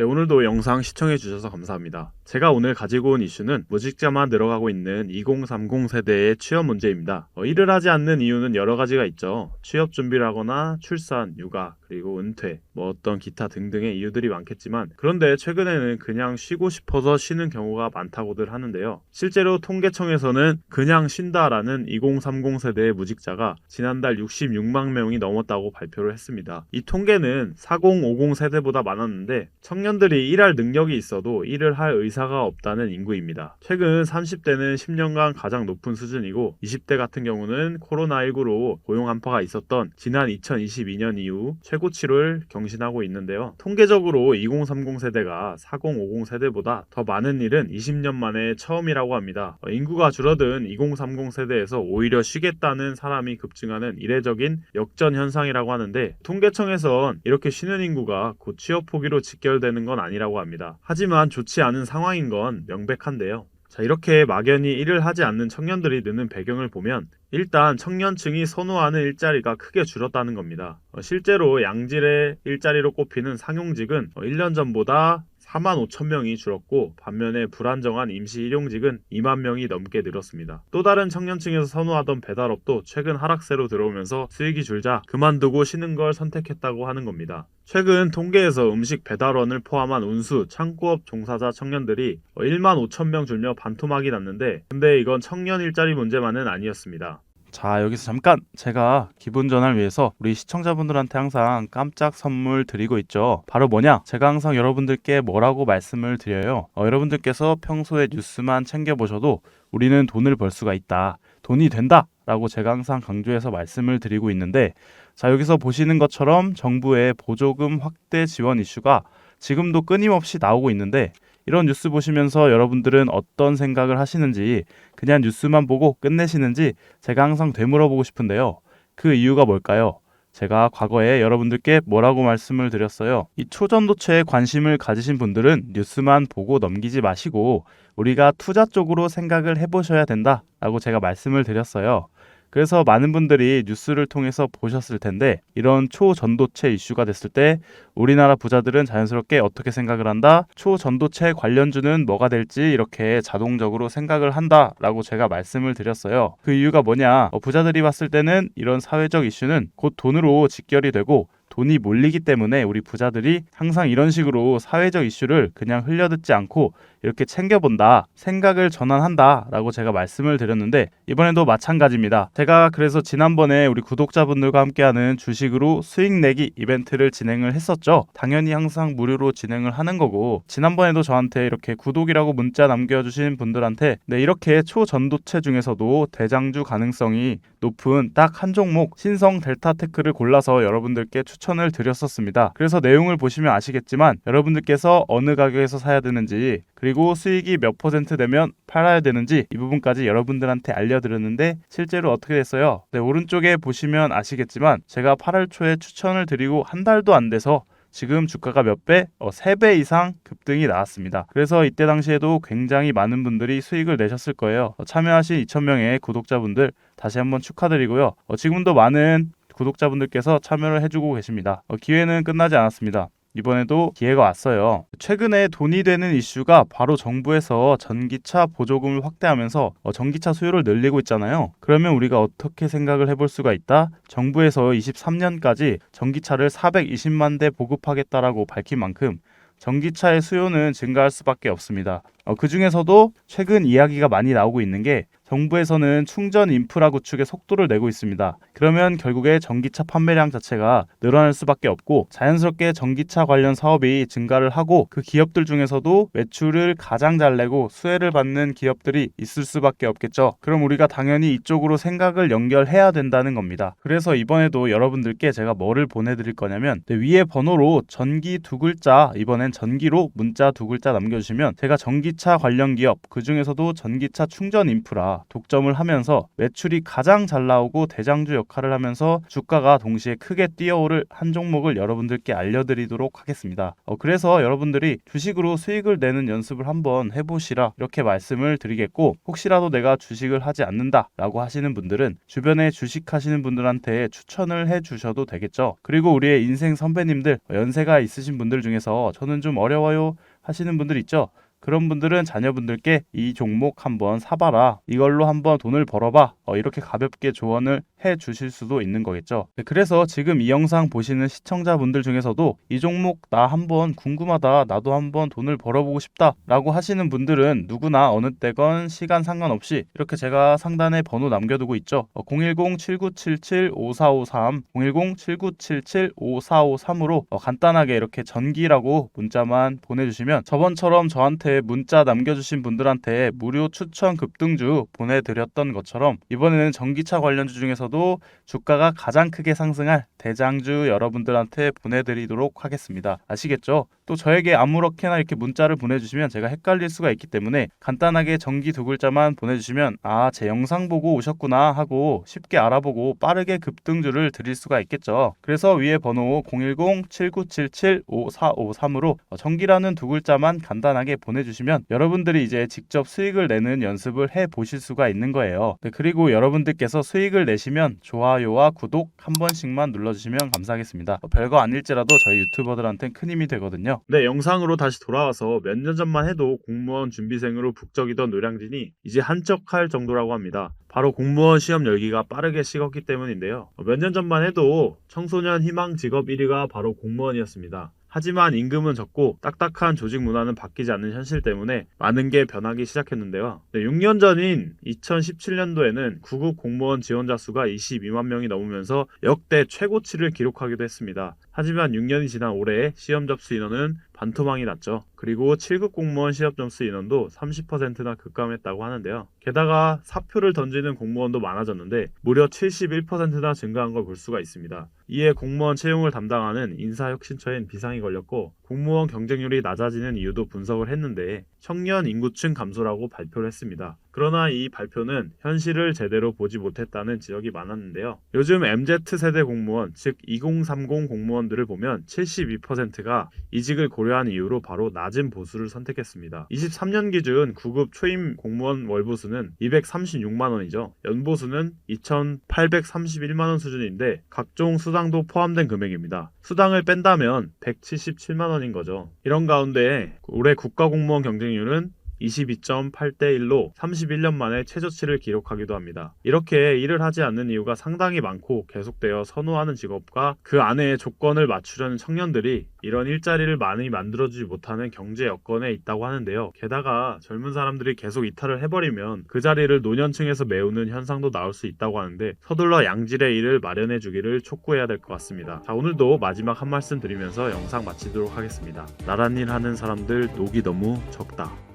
네, 오늘도 영상 시청해주셔서 감사합니다. 제가 오늘 가지고 온 이슈는 무직자만 늘어가고 있는 2030 세대의 취업 문제입니다. 일을 하지 않는 이유는 여러 가지가 있죠. 취업 준비를 하거나 출산, 육아, 그리고 은퇴, 어떤 기타 등등의 이유들이 많겠지만, 그런데 최근에는 그냥 쉬고 싶어서 쉬는 경우가 많다고들 하는데요. 실제로 통계청에서는 그냥 쉰다라는 2030 세대의 무직자가 지난달 66만 명이 넘었다고 발표를 했습니다. 이 통계는 4050 세대보다 많았는데 청년들이 일할 능력이 있어도 일을 할 의사가 없다는 인구입니다. 최근 30대는 10년간 가장 높은 수준이고 20대 같은 경우는 코로나19로 고용 한파가 있었던 지난 2022년 이후 최고치를 경신하고 있는데요. 통계적으로 2030 세대가 4050 세대보다 더 많은 일은 20년 만에 처음이라고 합니다. 인구가 줄어든 2030 세대에서 오히려 쉬겠다는 사람이 급증하는 이례적인 역전 현상이라고 하는데, 통계청에선 이렇게 쉬는 인구가 곧 취업 포기로 직결되는 건 아니라고 합니다. 하지만 좋지 않은 상황인 건 명백한데요. 자, 이렇게 막연히 일을 하지 않는 청년들이 느는 배경을 보면 일단 청년층이 선호하는 일자리가 크게 줄었다는 겁니다. 실제로 양질의 일자리로 꼽히는 상용직은 1년 전보다 4만 5천 명이 줄었고, 반면에 불안정한 임시 일용직은 2만 명이 넘게 늘었습니다. 또 다른 청년층에서 선호하던 배달업도 최근 하락세로 들어오면서 수익이 줄자 그만두고 쉬는 걸 선택했다고 하는 겁니다. 최근 통계에서 음식 배달원을 포함한 운수, 창구업 종사자 청년들이 1만 5천 명 줄며 반토막이 났는데, 근데 이건 청년 일자리 문제만은 아니었습니다. 자, 여기서 잠깐 제가 기분 전환을 위해서 우리 시청자분들한테 항상 깜짝 선물 드리고 있죠. 바로 뭐냐? 제가 항상 여러분들께 뭐라고 말씀을 드려요. 여러분들께서 평소에 뉴스만 챙겨보셔도 우리는 돈을 벌 수가 있다, 돈이 된다 라고 제가 항상 강조해서 말씀을 드리고 있는데, 자, 여기서 보시는 것처럼 정부의 보조금 확대 지원 이슈가 지금도 끊임없이 나오고 있는데, 이런 뉴스 보시면서 여러분들은 어떤 생각을 하시는지, 그냥 뉴스만 보고 끝내시는지 제가 항상 되물어보고 싶은데요. 그 이유가 뭘까요? 제가 과거에 여러분들께 뭐라고 말씀을 드렸어요? 이 초전도체에 관심을 가지신 분들은 뉴스만 보고 넘기지 마시고 우리가 투자 쪽으로 생각을 해보셔야 된다라고 제가 말씀을 드렸어요. 그래서 많은 분들이 뉴스를 통해서 보셨을 텐데, 이런 초전도체 이슈가 됐을 때 우리나라 부자들은 자연스럽게 어떻게 생각을 한다? 초전도체 관련주는 뭐가 될지 이렇게 자동적으로 생각을 한다라고 제가 말씀을 드렸어요. 그 이유가 뭐냐? 부자들이 봤을 때는 이런 사회적 이슈는 곧 돈으로 직결이 되고 돈이 몰리기 때문에 우리 부자들이 항상 이런 식으로 사회적 이슈를 그냥 흘려듣지 않고 이렇게 챙겨본다, 생각을 전환한다 라고 제가 말씀을 드렸는데, 이번에도 마찬가지입니다. 제가 그래서 지난번에 우리 구독자분들과 함께하는 주식으로 수익 내기 이벤트를 진행을 했었죠. 당연히 항상 무료로 진행을 하는 거고, 지난번에도 저한테 이렇게 구독이라고 문자 남겨주신 분들한테 이렇게 초전도체 중에서도 대장주 가능성이 높은 딱 한 종목 신성 델타테크를 골라서 여러분들께 추천을 드렸었습니다. 그래서 내용을 보시면 아시겠지만 여러분들께서 어느 가격에서 사야 되는지, 그리고 수익이 몇 % 되면 팔아야 되는지 이 부분까지 여러분들한테 알려드렸는데, 실제로 어떻게 됐어요? 오른쪽에 보시면 아시겠지만 제가 8월 초에 추천을 드리고 한 달도 안 돼서 지금 주가가 몇 배? 3배 이상 급등이 나왔습니다. 그래서 이때 당시에도 굉장히 많은 분들이 수익을 내셨을 거예요. 참여하신 2,000명의 구독자분들 다시 한번 축하드리고요. 지금도 많은 구독자분들께서 참여를 해주고 계십니다. 기회는 끝나지 않았습니다. 이번에도 기회가 왔어요. 최근에 돈이 되는 이슈가 바로 정부에서 전기차 보조금을 확대하면서 전기차 수요를 늘리고 있잖아요. 그러면 우리가 어떻게 생각을 해볼 수가 있다? 정부에서 23년까지 전기차를 420만 대 보급하겠다라고 밝힌 만큼 전기차의 수요는 증가할 수밖에 없습니다. 그 중에서도 최근 이야기가 많이 나오고 있는 게, 정부에서는 충전 인프라 구축에 속도를 내고 있습니다. 그러면 결국에 전기차 판매량 자체가 늘어날 수밖에 없고, 자연스럽게 전기차 관련 사업이 증가를 하고 그 기업들 중에서도 매출을 가장 잘 내고 수혜를 받는 기업들이 있을 수밖에 없겠죠. 그럼 우리가 당연히 이쪽으로 생각을 연결해야 된다는 겁니다. 그래서 이번에도 여러분들께 제가 뭐를 보내드릴 거냐면, 위에 번호로 전기 두 글자, 이번엔 전기로 문자 두 글자 남겨주시면 제가 전기 전기차 관련 기업, 그 중에서도 전기차 충전 인프라 독점을 하면서 매출이 가장 잘 나오고 대장주 역할을 하면서 주가가 동시에 크게 뛰어오를 한 종목을 여러분들께 알려드리도록 하겠습니다. 그래서 여러분들이 주식으로 수익을 내는 연습을 한번 해보시라 이렇게 말씀을 드리겠고, 혹시라도 내가 주식을 하지 않는다 라고 하시는 분들은 주변에 주식하시는 분들한테 추천을 해주셔도 되겠죠. 그리고 우리의 인생 선배님들, 연세가 있으신 분들 중에서 저는 좀 어려워요 하시는 분들 있죠. 그런 분들은 자녀분들께 이 종목 한번 사봐라, 이걸로 한번 돈을 벌어봐, 이렇게 가볍게 조언을 해 주실 수도 있는 거겠죠. 그래서 지금 이 영상 보시는 시청자분들 중에서도 이 종목 나 한번 궁금하다, 나도 한번 돈을 벌어보고 싶다 라고 하시는 분들은 누구나 어느 때건 시간 상관없이 이렇게 제가 상단에 번호 남겨두고 있죠. 010-7977-5453 010-7977-5453으로 간단하게 이렇게 전기라고 문자만 보내주시면 저번처럼 저한테 문자 남겨주신 분들한테 무료 추천 급등주 보내드렸던 것처럼 이번에는 전기차 관련주 중에서도 주가가 가장 크게 상승할 대장주 여러분들한테 보내드리도록 하겠습니다. 아시겠죠? 또 저에게 아무렇게나 이렇게 문자를 보내주시면 제가 헷갈릴 수가 있기 때문에 간단하게 전기 두 글자만 보내주시면 제 영상 보고 오셨구나 하고 쉽게 알아보고 빠르게 급등주를 드릴 수가 있겠죠. 그래서 위에 번호 010-7977-5453으로 전기라는 두 글자만 간단하게 보내주시면 여러분들이 이제 직접 수익을 내는 연습을 해 보실 수가 있는 거예요. 그리고 여러분들께서 수익을 내시면 좋아요와 구독 한 번씩만 눌러주시면 감사하겠습니다. 별거 아닐지라도 저희 유튜버들한테는 큰 힘이 되거든요. 네, 영상으로 다시 돌아와서 몇 년 전만 해도 공무원 준비생으로 북적이던 노량진이 이제 한적할 정도라고 합니다. 바로 공무원 시험 열기가 빠르게 식었기 때문인데요. 몇 년 전만 해도 청소년 희망 직업 1위가 바로 공무원이었습니다. 하지만 임금은 적고 딱딱한 조직 문화는 바뀌지 않는 현실 때문에 많은 게 변하기 시작했는데요. 6년 전인 2017년도에는 구급 공무원 지원자 수가 22만 명이 넘으면서 역대 최고치를 기록하기도 했습니다. 하지만 6년이 지난 올해 시험 접수 인원은 반토막이 났죠. 그리고 7급 공무원 시험 접수 인원도 30%나 급감했다고 하는데요. 게다가 사표를 던지는 공무원도 많아졌는데 무려 71%나 증가한 걸 볼 수가 있습니다. 이에 공무원 채용을 담당하는 인사혁신처엔 비상이 걸렸고 공무원 경쟁률이 낮아지는 이유도 분석을 했는데 청년 인구층 감소라고 발표를 했습니다. 그러나 이 발표는 현실을 제대로 보지 못했다는 지적이 많았는데요. 요즘 MZ세대 공무원, 즉 2030 공무원들을 보면 72%가 이직을 고려한 이유로 바로 낮은 보수를 선택했습니다. 23년 기준 9급 초임 공무원 월보수는 236만 원이죠. 연보수는 2,831만 원 수준인데 각종 수당도 포함된 금액입니다. 수당을 뺀다면 177만 원인 거죠. 이런 가운데 올해 국가공무원 경쟁률은 22.8대 1로 31년 만에 최저치를 기록하기도 합니다. 이렇게 일을 하지 않는 이유가 상당히 많고 계속되어 선호하는 직업과 그 안에 조건을 맞추려는 청년들이 이런 일자리를 많이 만들어주지 못하는 경제 여건에 있다고 하는데요. 게다가 젊은 사람들이 계속 이탈을 해버리면 그 자리를 노년층에서 메우는 현상도 나올 수 있다고 하는데 서둘러 양질의 일을 마련해 주기를 촉구해야 될 것 같습니다. 자, 오늘도 마지막 한 말씀 드리면서 영상 마치도록 하겠습니다. 나란 일 하는 사람들 녹이 너무 적다.